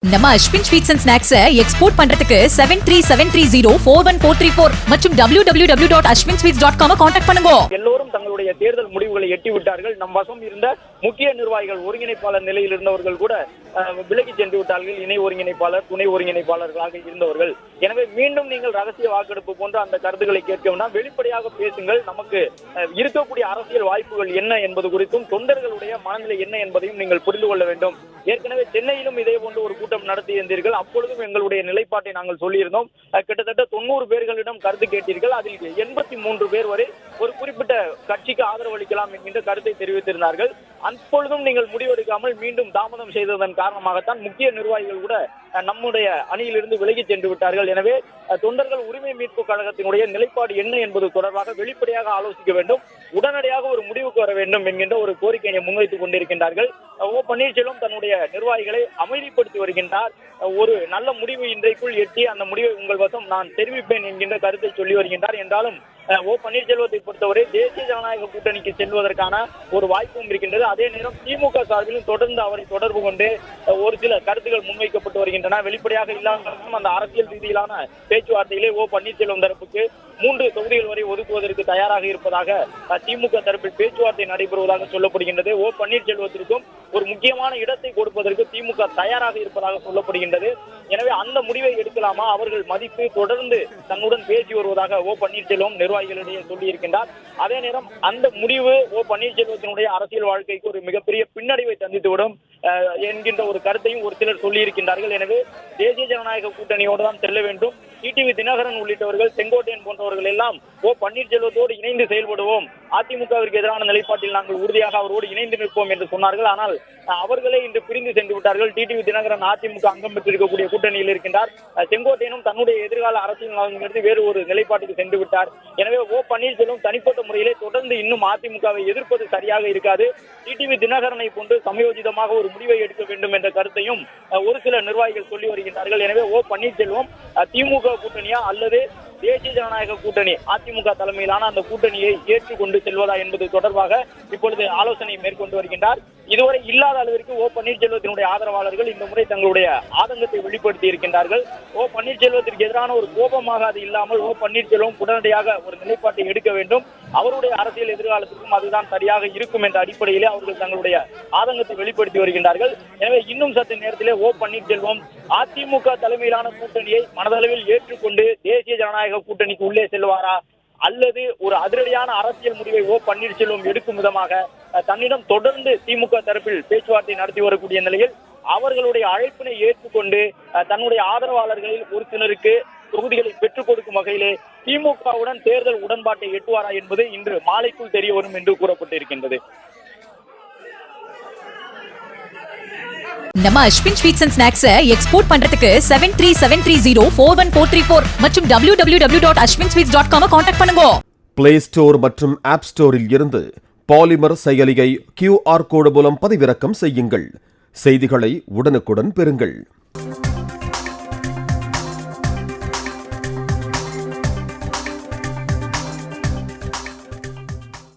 நம்ம Ashwin sweets and snacks export பண்றதுக்கு 7373041434 மற்றும் www.ashwinsweets.com கான்டாக்ட் பண்ணுங்க. எல்லோரும் தங்களுடைய தேர்தல் முடிவுகளை எட்டி விட்டார்கள். நம் வசம் இருந்த முக்கிய நிர்வாகிகள் ஒருங்கிணைப்பாளர் நிலையில் இருந்தவர்கள் கூட விலகி சென்று விட்டார்கள். இணை ஒருங்கிணைப்பாளர், துணை ஒருங்கிணைப்பாளர்களாக இருந்தவர்கள். எனவே மீண்டும் நீங்கள் ரகசிய வாக்கெடுப்பு போன்ற அந்த கருத்துக்களை கேட்கணும்னா வெளிப்படையாக பேசுங்கள். நமக்கு இருக்கக்கூடிய அரசியல் வாய்ப்புகள் என்ன என்பது குறித்தும் தொண்டர்களுடைய மனநிலை என்ன என்பதையும் நீங்கள் புரிந்து கொள்ள வேண்டும். ஏற்கனவே சென்னையிலும் இதே போன்ற ஒரு கூட்டம் நடத்தியிருந்தீர்கள். அப்பொழுதும் எங்களுடைய நிலைப்பாட்டை நாங்கள் சொல்லியிருந்தோம். கிட்டத்தட்ட 90 பேர்களிடம் கருத்து கேட்டீர்கள். அதில் 83 பேர் வரை ஒரு குறிப்பிட்ட கட்சிக்கு ஆதரவு அளிக்கலாம் என்கின்ற கருத்தை தெரிவித்திருந்தார்கள். அப்பொழுதும் நீங்கள் முடிவெடுக்காமல் மீண்டும் தாமதம் செய்ததன் காரணமாகத்தான் முக்கிய நிர்வாகிகள் கூட நம்முடைய அணியிலிருந்து விலகி சென்று விட்டார்கள். எனவே தொண்டர்கள் உரிமை மீட்பு கழகத்தினுடைய நிலைப்பாடு என்ன என்பது தொடர்பாக வெளிப்படையாக ஆலோசிக்க வேண்டும். உடனடியாக ஒரு முடிவுக்கு வர வேண்டும் என்கின்ற ஒரு கோரிக்கையை முன்வைத்துக் கொண்டிருக்கின்றார்கள். ஓ பன்னீர்செல்வம் தன்னுடைய நிர்வாகிகளை அமைதிப்படுத்தி வருகின்றார். ஒரு நல்ல முடிவு இன்றைக்குள் எட்டி அந்த முடிவை உங்கள் வசம் நான் தெரிவிப்பேன் என்கின்ற கருத்தை சொல்லி வருகின்றார். என்றாலும் ஓ பன்னீர்செல்வத்தை பொறுத்தவரை தேசிய ஜனநாயக கூட்டணிக்கு செல்வதற்கான ஒரு வாய்ப்பும் இருக்கின்றது. அதே நேரம் திமுக சார்பிலும் தொடர்ந்து அவரை தொடர்பு கொண்டு ஒரு சில கருத்துக்கள் முன்வைக்கப்பட்டு வருகின்றன. வெளிப்படையாக இல்லாமல் அந்த அரசியல் ரீதியிலான பேச்சுவார்த்தையிலே ஓ பன்னீர்செல்வம் தரப்புக்கு 3 தொகுதிகள் வரை ஒதுக்குவதற்கு தயாராக இருப்பதாக திமுக தரப்பில் பேச்சுவார்த்தை நடைபெறுவதாக சொல்லப்படுகின்றது. ஓ பன்னீர்செல்வத்திற்கும் ஒரு முக்கியமான இடத்தை கொடுப்பதற்கு திமுக தயாராக இருப்பதாக சொல்லப்படுகின்றது. எனவே அந்த முடிவை எடுக்கலாமா? அவர்கள் மதிப்பு தொடர்ந்து தன்னுடன் பேசி வருவதாக ஓ பன்னீர்செல்வம் நிர்வாகிகளிடையே சொல்லியிருக்கின்றார். அதே நேரம் அந்த முடிவு ஓ பன்னீர்செல்வத்தினுடைய அரசியல் வாழ்க்கைக்கு ஒரு மிகப்பெரிய பின்னடைவை சந்தித்துவிடும் என்கின்ற ஒரு கருத்தையும் ஒரு சிலர் சொல்லியிருக்கின்றார்கள். எனவே தேசிய ஜனநாயக கூட்டணியோடு தான் செல்ல வேண்டும். டிடிவி தினகரன் உள்ளிட்டவர்கள், செங்கோட்டையன் போன்றவர்கள் எல்லாம் ஓ பன்னீர்செல்வத்தோடு இணைந்து செயல்படுவோம், அதிமுகவிற்கு எதிரான நிலைப்பாட்டில் நாங்கள் உறுதியாக அவரோடு இணைந்து நிற்போம் என்று சொன்னார்கள். ஆனால் அவர்களே இன்று பிரிந்து சென்று விட்டார்கள். டிடிவி தினகரன் அதிமுக அங்கம் பெற்றிருக்கக்கூடிய கூட்டணியில் இருக்கின்றார். செங்கோட்டையனும் தன்னுடைய எதிர்கால அரசியல் நலன்கிறது வேறு ஒரு நிலைப்பாட்டுக்கு சென்று விட்டார். எனவே ஓ பன்னீர்செல்வம் தனிப்பட்ட முறையிலே தொடர்ந்து இன்னும் அதிமுகவை எதிர்ப்பது சரியாக இருக்காது. டிடிவி தினகரனை போன்று சமயோஜிதமாக ஒரு முடிவை எடுக்க வேண்டும் என்ற கருத்தையும் ஒரு சில நிர்வாகிகள் சொல்லி வருகின்றார்கள். எனவே ஓ பன்னீர்செல்வம் திமுக கூட்டணியா அல்லது தேசிய ஜனநாயக கூட்டணி அதிமுக தலைமையிலான அந்த கூட்டணியை ஏற்றுக்கொண்டு செல்வதா என்பது தொடர்பாக இப்பொழுது ஆலோசனை மேற்கொண்டு வருகின்றார். இதுவரை இல்லாத அளவிற்கு ஓ பன்னீர்செல்வத்தினுடைய ஆதரவாளர்கள் இந்த முறை தங்களுடைய ஆதங்கத்தை வெளிப்படுத்தி இருக்கின்றார்கள். ஓ பன்னீர்செல்வத்திற்கு எதிரான ஒரு கோபமாக அது இல்லாமல் ஓ பன்னீர்செல்வம் உடனடியாக ஒரு நிலைப்பாட்டை எடுக்க வேண்டும், அவருடைய அரசியல் எதிர்காலத்திற்கும் அதுதான் சரியாக இருக்கும் என்ற அடிப்படையிலே அவர்கள் தங்களுடைய ஆதங்கத்தை வெளிப்படுத்தி வருகின்றார்கள். எனவே இன்னும் சற்று நேரத்திலே ஓ பன்னீர்செல்வம் அதிமுக தலைமையிலான கூட்டணியை மனதளவில் ஏற்றுக்கொண்டு தேசிய ஜனநாயக கூட்டணிக்கு உள்ளே செல்வாரா அல்லது ஒரு அதிரடியான அரசியல் முடிவை ஓ பன்னீர்செல்வம் எடுக்கும் விதமாக தன்னிடம் தொடர்ந்து திமுக தரப்பில் பேச்சுவார்த்தை நடத்தி வரக்கூடிய நிலையில் அவர்களுடைய அழைப்பினை ஏற்றுக்கொண்டு தன்னுடைய ஆதரவாளர்களில் ஒரு சிலருக்கு தொகுதிகளை பெற்றுக் கொடுக்கும் வகையிலே திமுகவுடன் தேர்தல் உடன்பாட்டை எட்டுவாரா என்பது இன்று மாலைக்குள் தெரிய வரும் என்று கூறப்பட்டிருக்கின்றது. நம்ம Ashwin sweets and snacks export பண்றதுக்கு 7373041434 மற்றும் www.ashwinsweets.com கான்டாக்ட் பண்ணுங்க. பிளே ஸ்டோர் மற்றும் ஆப் ஸ்டோரில் இருந்து பாலிமர் செயலியை QR கோடு மூலம் பதிவிறக்கம் செய்யுங்கள். செய்திகளை உடனுக்குடன் பெறுங்கள்.